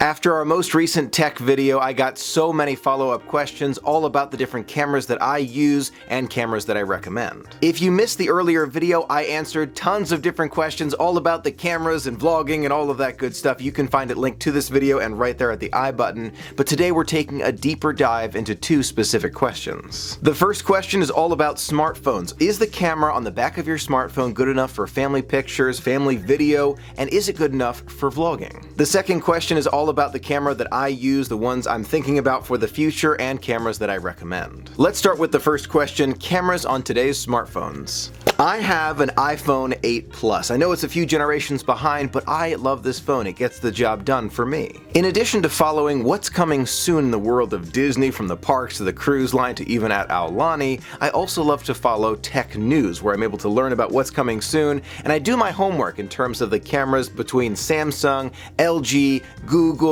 After our most recent tech video, I got so many follow-up questions all about the different cameras that I use and cameras that I recommend. If you missed the earlier video, I answered tons of different questions all about the cameras and vlogging and all of that good stuff. You can find it linked to this video and right there at the I button, but today we're taking a deeper dive into two specific questions. The first question is all about smartphones. Is the camera on the back of your smartphone good enough for family pictures, family video, and is it good enough for vlogging? The second question is all about the camera that I use, the ones I'm thinking about for the future, and cameras that I recommend. Let's start with the first question, cameras on today's smartphones. I have an iPhone 8 Plus. I know it's a few generations behind, but I love this phone. It gets the job done for me. In addition to following what's coming soon in the world of Disney, from the parks to the cruise line to even at Aulani, I also love to follow tech news, where I'm able to learn about what's coming soon, and I do my homework in terms of the cameras between Samsung, LG, Google,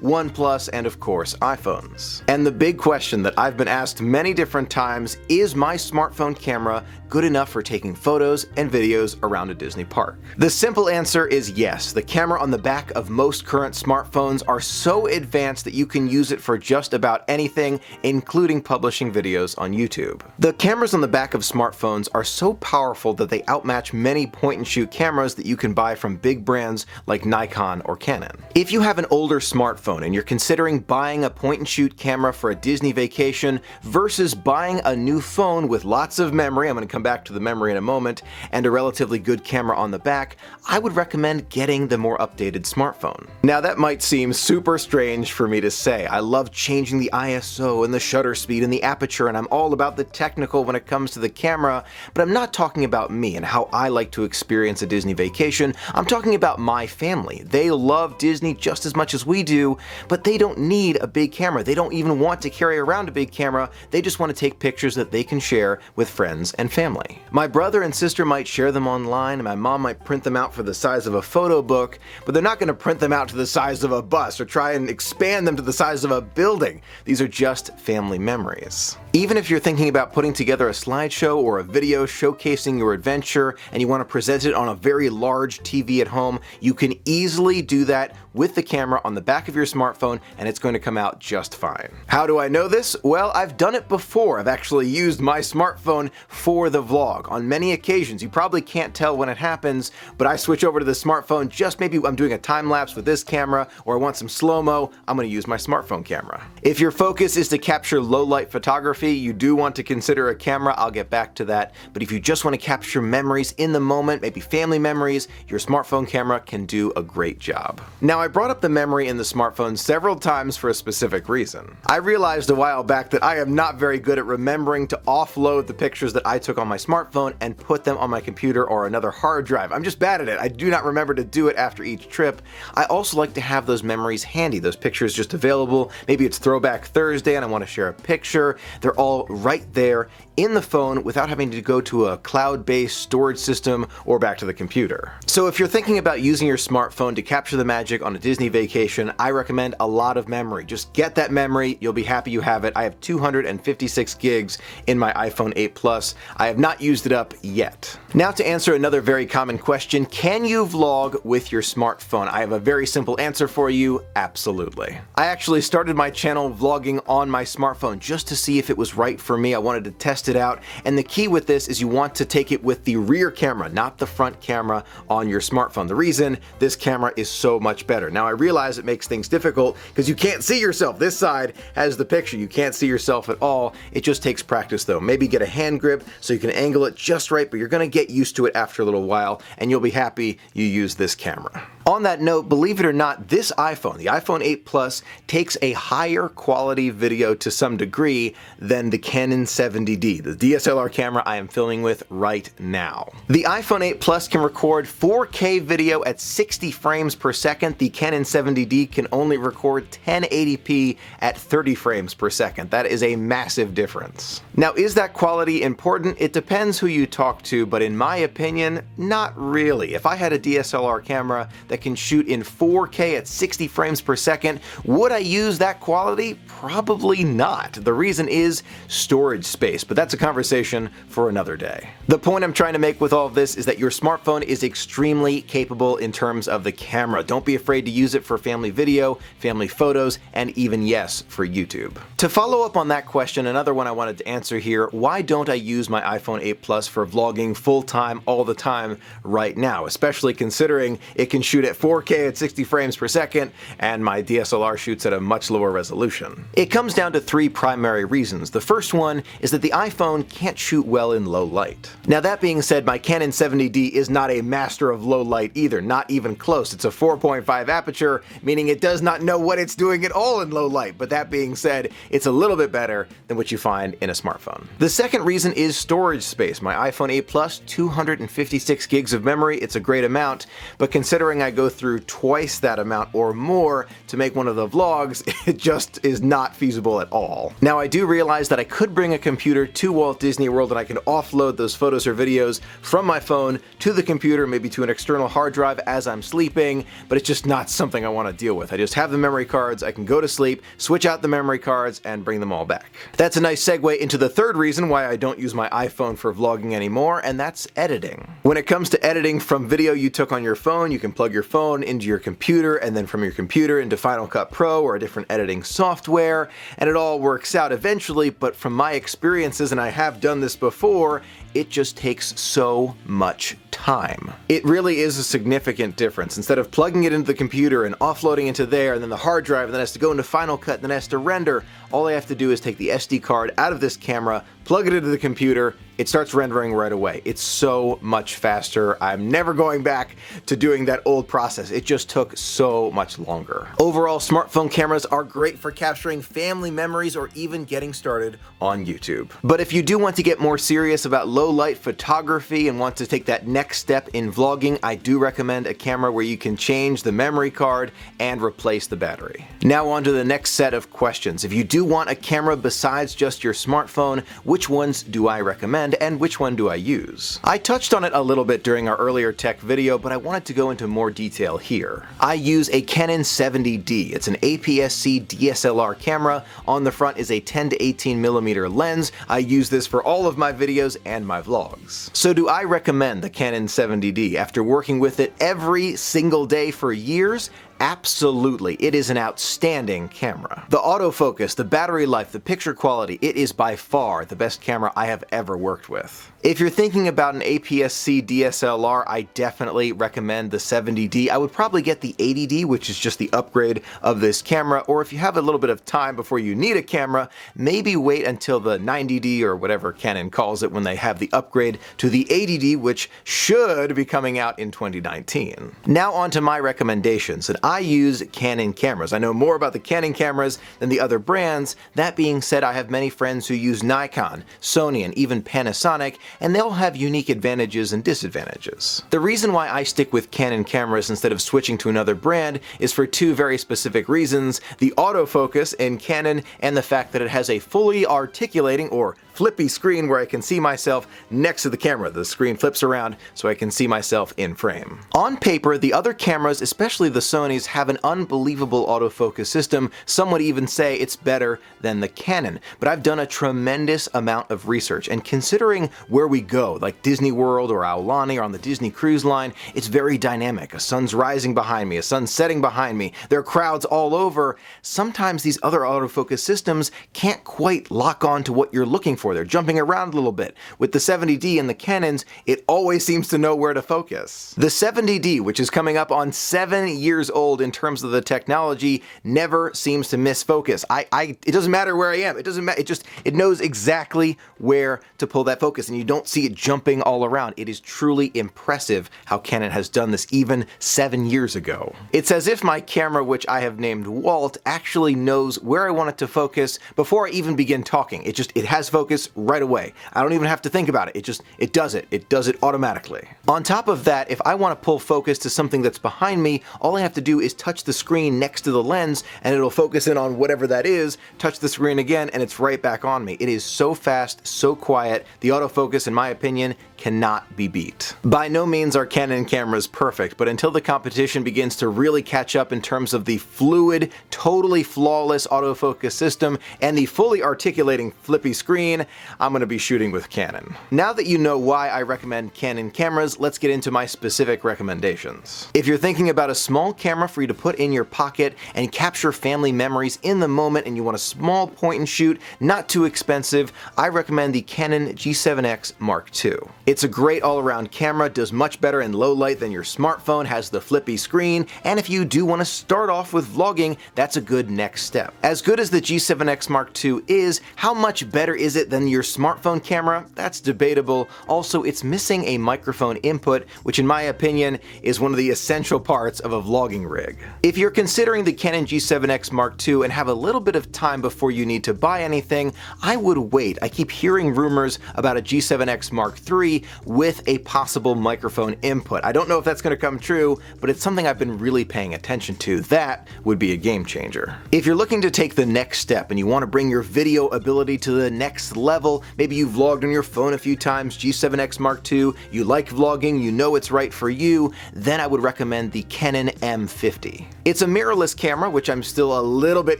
OnePlus, and of course iPhones. And the big question that I've been asked many different times, is my smartphone camera good enough for taking photos and videos around a Disney park? The simple answer is yes. The camera on the back of most current smartphones are so advanced that you can use it for just about anything, including publishing videos on YouTube. The cameras on the back of smartphones are so powerful that they outmatch many point-and-shoot cameras that you can buy from big brands like Nikon or Canon. If you have an older smartphone and you're considering buying a point-and-shoot camera for a Disney vacation versus buying a new phone with lots of memory, I'm going to come back to the memory in a moment, and a relatively good camera on the back, I would recommend getting the more updated smartphone. Now that might seem super strange for me to say. I love changing the ISO and the shutter speed and the aperture, and I'm all about the technical when it comes to the camera, but I'm not talking about me and how I like to experience a Disney vacation. I'm talking about my family. They love Disney just as much as we do, but they don't need a big camera. They don't even want to carry around a big camera. They just want to take pictures that they can share with friends and family. My brother and sister might share them online, and my mom might print them out for the size of a photo book, but they're not going to print them out to the size of a bus or try and expand them to the size of a building. These are just family memories. Even if you're thinking about putting together a slideshow or a video showcasing your adventure and you want to present it on a very large TV at home, you can easily do that with the camera on the back of your smartphone, and it's going to come out just fine. How do I know this? Well, I've done it before. I've actually used my smartphone for the vlog. On many occasions, you probably can't tell when it happens, but I switch over to the smartphone, just maybe I'm doing a time lapse with this camera, or I want some slow-mo, I'm going to use my smartphone camera. If your focus is to capture low-light photography, you do want to consider a camera. I'll get back to that. But if you just want to capture memories in the moment, maybe family memories, your smartphone camera can do a great job. Now, I brought up the memory in the smartphone several times for a specific reason. I realized a while back that I am not very good at remembering to offload the pictures that I took on my smartphone and put them on my computer or another hard drive. I'm just bad at it. I do not remember to do it after each trip. I also like to have those memories handy, those pictures just available. Maybe it's Throwback Thursday and I want to share a picture. They're all right there in the phone without having to go to a cloud-based storage system or back to the computer. So if you're thinking about using your smartphone to capture the magic on a Disney vacation, I recommend a lot of memory. Just get that memory, you'll be happy you have it. I have 256 gigs in my iPhone 8 Plus. I have not used it up yet. Now to answer another very common question, can you vlog with your smartphone? I have a very simple answer for you, absolutely. I actually started my channel vlogging on my smartphone just to see if it was right for me. I wanted to test it out, and the key with this is you want to take it with the rear camera, not the front camera on your smartphone. The reason this camera is so much better. Now I realize it makes things difficult because you can't see yourself. This side has the picture. You can't see yourself at all. It just takes practice though. Maybe get a hand grip so you can angle it just right, but you're going to get used to it after a little while, and you'll be happy you use this camera. On that note, believe it or not, this iPhone, the iPhone 8 Plus, takes a higher quality video to some degree than the Canon 70D, the DSLR camera I am filming with right now. The iPhone 8 Plus can record 4K video at 60 frames per second. The Canon 70D can only record 1080p at 30 frames per second. That is a massive difference. Now, is that quality important? It depends who you talk to, but in my opinion, not really. If I had a DSLR camera that can shoot in 4K at 60 frames per second. Would I use that quality? Probably not. The reason is storage space, but that's a conversation for another day. The point I'm trying to make with all of this is that your smartphone is extremely capable in terms of the camera. Don't be afraid to use it for family video, family photos, and even, yes, for YouTube. To follow up on that question, another one I wanted to answer here: why don't I use my iPhone 8 Plus for vlogging full-time all the time right now, especially considering it can shoot at 4K at 60 frames per second and my DSLR shoots at a much lower resolution? It comes down to three primary reasons. The first one is that the iPhone can't shoot well in low light. Now that being said, my Canon 70D is not a master of low light either, not even close. It's a 4.5 aperture, meaning it does not know what it's doing at all in low light, but that being said, it's a little bit better than what you find in a smartphone. The second reason is storage space. My iPhone 8 Plus, 256 gigs of memory, it's a great amount, but considering I go through twice that amount or more to make one of the vlogs, it just is not feasible at all. Now I do realize that I could bring a computer to Walt Disney World and I can offload those photos or videos from my phone to the computer, maybe to an external hard drive as I'm sleeping, but it's just not something I want to deal with. I just have the memory cards, I can go to sleep, switch out the memory cards, and bring them all back. That's a nice segue into the third reason why I don't use my iPhone for vlogging anymore, and that's editing. When it comes to editing from video you took on your phone, you can plug your phone into your computer, and then from your computer into Final Cut Pro or a different editing software, and it all works out eventually, but from my experiences, and I have done this before, it just takes so much time. It really is a significant difference. Instead of plugging it into the computer and offloading into there, and then the hard drive, and then it has to go into Final Cut, and then it has to render, all I have to do is take the SD card out of this camera, plug it into the computer, it starts rendering right away. It's so much faster. I'm never going back to doing that old process. It just took so much longer. Overall, smartphone cameras are great for capturing family memories or even getting started on YouTube. But if you do want to get more serious about low light photography and want to take that next step in vlogging, I do recommend a camera where you can change the memory card and replace the battery. Now on to the next set of questions. If you do want a camera besides just your smartphone, which ones do I recommend and which one do I use? I touched on it a little bit during our earlier tech video, but I wanted to go into more detail here. I use a Canon 70D. It's an APS-C DSLR camera. On the front is a 10 to 18mm lens. I use this for all of my videos and my vlogs. So do I recommend the Canon 70D after working with it every single day for years? Absolutely, it is an outstanding camera. The autofocus, the battery life, the picture quality, it is by far the best camera I have ever worked with. If you're thinking about an APS-C DSLR, I definitely recommend the 70D. I would probably get the 80D, which is just the upgrade of this camera, or if you have a little bit of time before you need a camera, maybe wait until the 90D or whatever Canon calls it when they have the upgrade to the 80D, which should be coming out in 2019. Now on to my recommendations, and I use Canon cameras. I know more about the Canon cameras than the other brands. That being said, I have many friends who use Nikon, Sony, and even Panasonic, and they'll have unique advantages and disadvantages. The reason why I stick with Canon cameras instead of switching to another brand is for two very specific reasons: the autofocus in Canon and the fact that it has a fully articulating or flippy screen where I can see myself next to the camera. The screen flips around so I can see myself in frame. On paper, the other cameras, especially the Sonys, have an unbelievable autofocus system. Some would even say it's better than the Canon, but I've done a tremendous amount of research, and considering where we go, like Disney World or Aulani or on the Disney Cruise Line, it's very dynamic. A sun's rising behind me, a sun's setting behind me, there are crowds all over. Sometimes these other autofocus systems can't quite lock on to what you're looking for. They're jumping around a little bit. With the 70D and the Canons, it always seems to know where to focus. The 70D, which is coming up on 7 years old in terms of the technology, never seems to miss focus. It doesn't matter where I am. It doesn't matter. It knows exactly where to pull that focus, and you don't see it jumping all around. It is truly impressive how Canon has done this even 7 years ago. It's as if my camera, which I have named Walt, actually knows where I want it to focus before I even begin talking. It has focus autofocus right away. I don't even have to think about it. It does it. It does it automatically. On top of that, if I want to pull focus to something that's behind me, all I have to do is touch the screen next to the lens and it'll focus in on whatever that is, touch the screen again, and it's right back on me. It is so fast, so quiet. The autofocus, in my opinion, cannot be beat. By no means are Canon cameras perfect, but until the competition begins to really catch up in terms of the fluid, totally flawless autofocus system and the fully articulating flippy screen, I'm going to be shooting with Canon. Now that you know why I recommend Canon cameras, let's get into my specific recommendations. If you're thinking about a small camera for you to put in your pocket and capture family memories in the moment and you want a small point and shoot, not too expensive, I recommend the Canon G7X Mark II. It's a great all-around camera, does much better in low light than your smartphone, has the flippy screen, and if you do want to start off with vlogging, that's a good next step. As good as the G7X Mark II is, how much better is it than your smartphone camera? That's debatable. Also, it's missing a microphone input, which in my opinion is one of the essential parts of a vlogging rig. If you're considering the Canon G7X Mark II and have a little bit of time before you need to buy anything, I would wait. I keep hearing rumors about a G7X Mark III with a possible microphone input. I don't know if that's going to come true, but it's something I've been really paying attention to. That would be a game changer. If you're looking to take the next step and you want to bring your video ability to the next level, maybe you've vlogged on your phone a few times, G7X Mark II, you like vlogging, you know it's right for you, then I would recommend the Canon M50. It's a mirrorless camera, which I'm still a little bit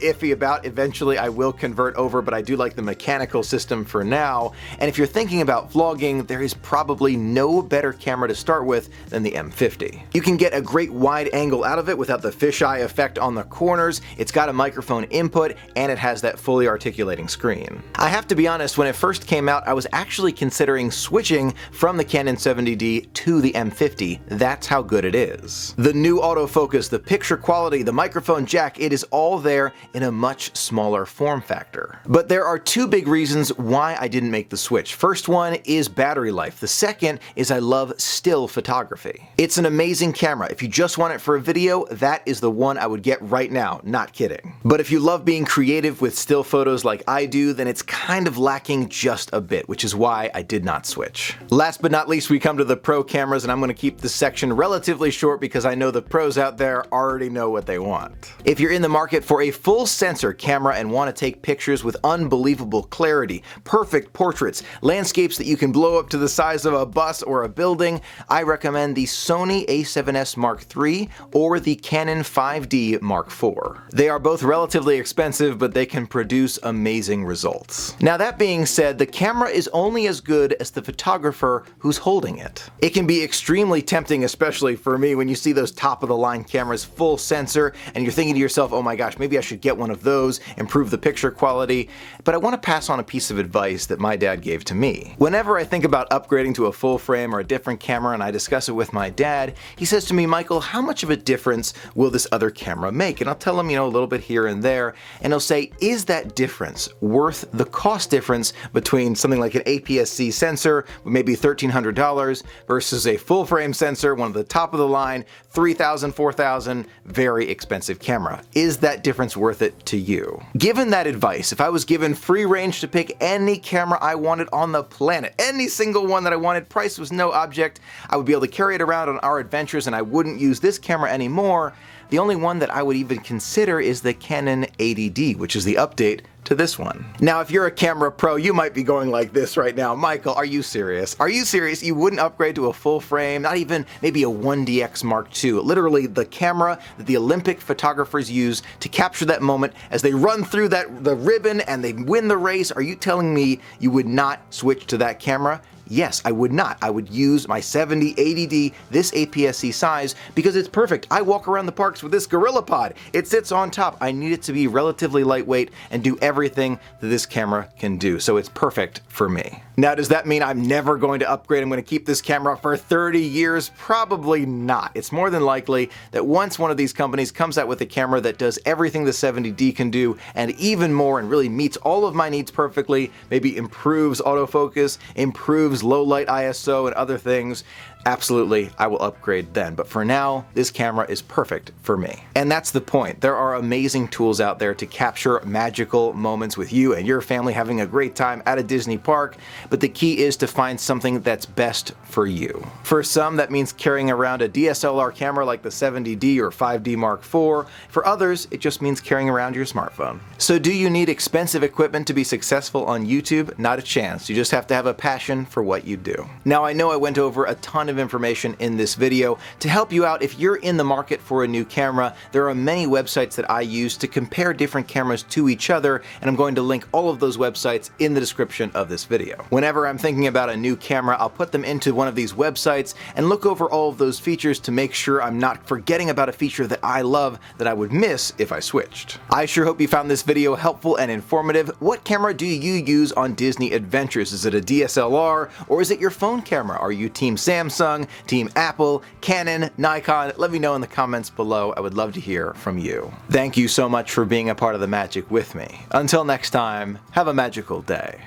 iffy about. Eventually I will convert over, but I do like the mechanical system for now. And if you're thinking about vlogging, there is probably no better camera to start with than the M50. You can get a great wide angle out of it without the fisheye effect on the corners, it's got a microphone input, and it has that fully articulating screen. I have to be honest, when it first came out, I was actually considering switching from the Canon 70D to the M50. That's how good it is. The new autofocus, the picture quality, the microphone jack, it is all there in a much smaller form factor. But there are two big reasons why I didn't make the switch. First one is battery life. The second is I love still photography. It's an amazing camera. If you just want it for a video, that is the one I would get right now, not kidding. But if you love being creative with still photos like I do, then it's kind of lacking just a bit, which is why I did not switch. Last but not least, we come to the pro cameras, and I'm going to keep this section relatively short because I know the pros out there already know what they want. If you're in the market for a full sensor camera and want to take pictures with unbelievable clarity, perfect portraits, landscapes that you can blow up to the size of a bus or a building, I recommend the Sony a7S Mark III or the Canon 5D Mark IV. They are both relatively expensive, but they can produce amazing results. Now that being said, the camera is only as good as the photographer who's holding it. It can be extremely tempting, especially for me, when you see those top-of-the-line cameras full sensor and you're thinking to yourself, oh my gosh, maybe I should get one of those, improve the picture quality. But I want to pass on a piece of advice that my dad gave to me. Whenever I think about upgrading to a full frame or a different camera and I discuss it with my dad, he says to me, Michael, how much of a difference will this other camera make? And I'll tell him, a little bit here and there, and he'll say, is that difference worth the cost difference between something like an APS-C sensor, maybe $1,300, versus a full frame sensor, one of the top of the line, $3,000, $4,000, very expensive camera? Is that difference worth it to you? Given that advice, if I was given free range to pick any camera I wanted on the planet, any single one that I wanted, price was no object, I would be able to carry it around on our adventures and I wouldn't use this camera anymore. The only one that I would even consider is the Canon 80D, which is the update to this one. Now, if you're a camera pro, you might be going like this right now. Michael, are you serious? Are you serious? You wouldn't upgrade to a full frame, not even maybe a 1DX Mark II, literally the camera that the Olympic photographers use to capture that moment as they run through the ribbon and they win the race. Are you telling me you would not switch to that camera? Yes, I would not. I would use my 70-80D, this APS-C size, because it's perfect. I walk around the parks with this GorillaPod. It sits on top. I need it to be relatively lightweight and do everything that this camera can do, so it's perfect for me. Now, does that mean I'm never going to upgrade? I'm going to keep this camera for 30 years? Probably not. It's more than likely that once one of these companies comes out with a camera that does everything the 70D can do and even more and really meets all of my needs perfectly, maybe improves autofocus, improves low light ISO and other things, absolutely, I will upgrade then. But for now, this camera is perfect for me. And that's the point. There are amazing tools out there to capture magical moments with you and your family having a great time at a Disney park, but the key is to find something that's best for you. For some, that means carrying around a DSLR camera like the 70D or 5D Mark IV. For others, it just means carrying around your smartphone. So do you need expensive equipment to be successful on YouTube? Not a chance. You just have to have a passion for what you do. Now, I know I went over a ton of information in this video. To help you out, if you're in the market for a new camera, there are many websites that I use to compare different cameras to each other, and I'm going to link all of those websites in the description of this video. Whenever I'm thinking about a new camera, I'll put them into one of these websites and look over all of those features to make sure I'm not forgetting about a feature that I love that I would miss if I switched. I sure hope you found this video helpful and informative. What camera do you use on Disney adventures? Is it a DSLR or is it your phone camera? Are you Team Samsung, Team Apple, Canon, Nikon? Let me know in the comments below. I would love to hear from you. Thank you so much for being a part of the magic with me. Until next time, have a magical day.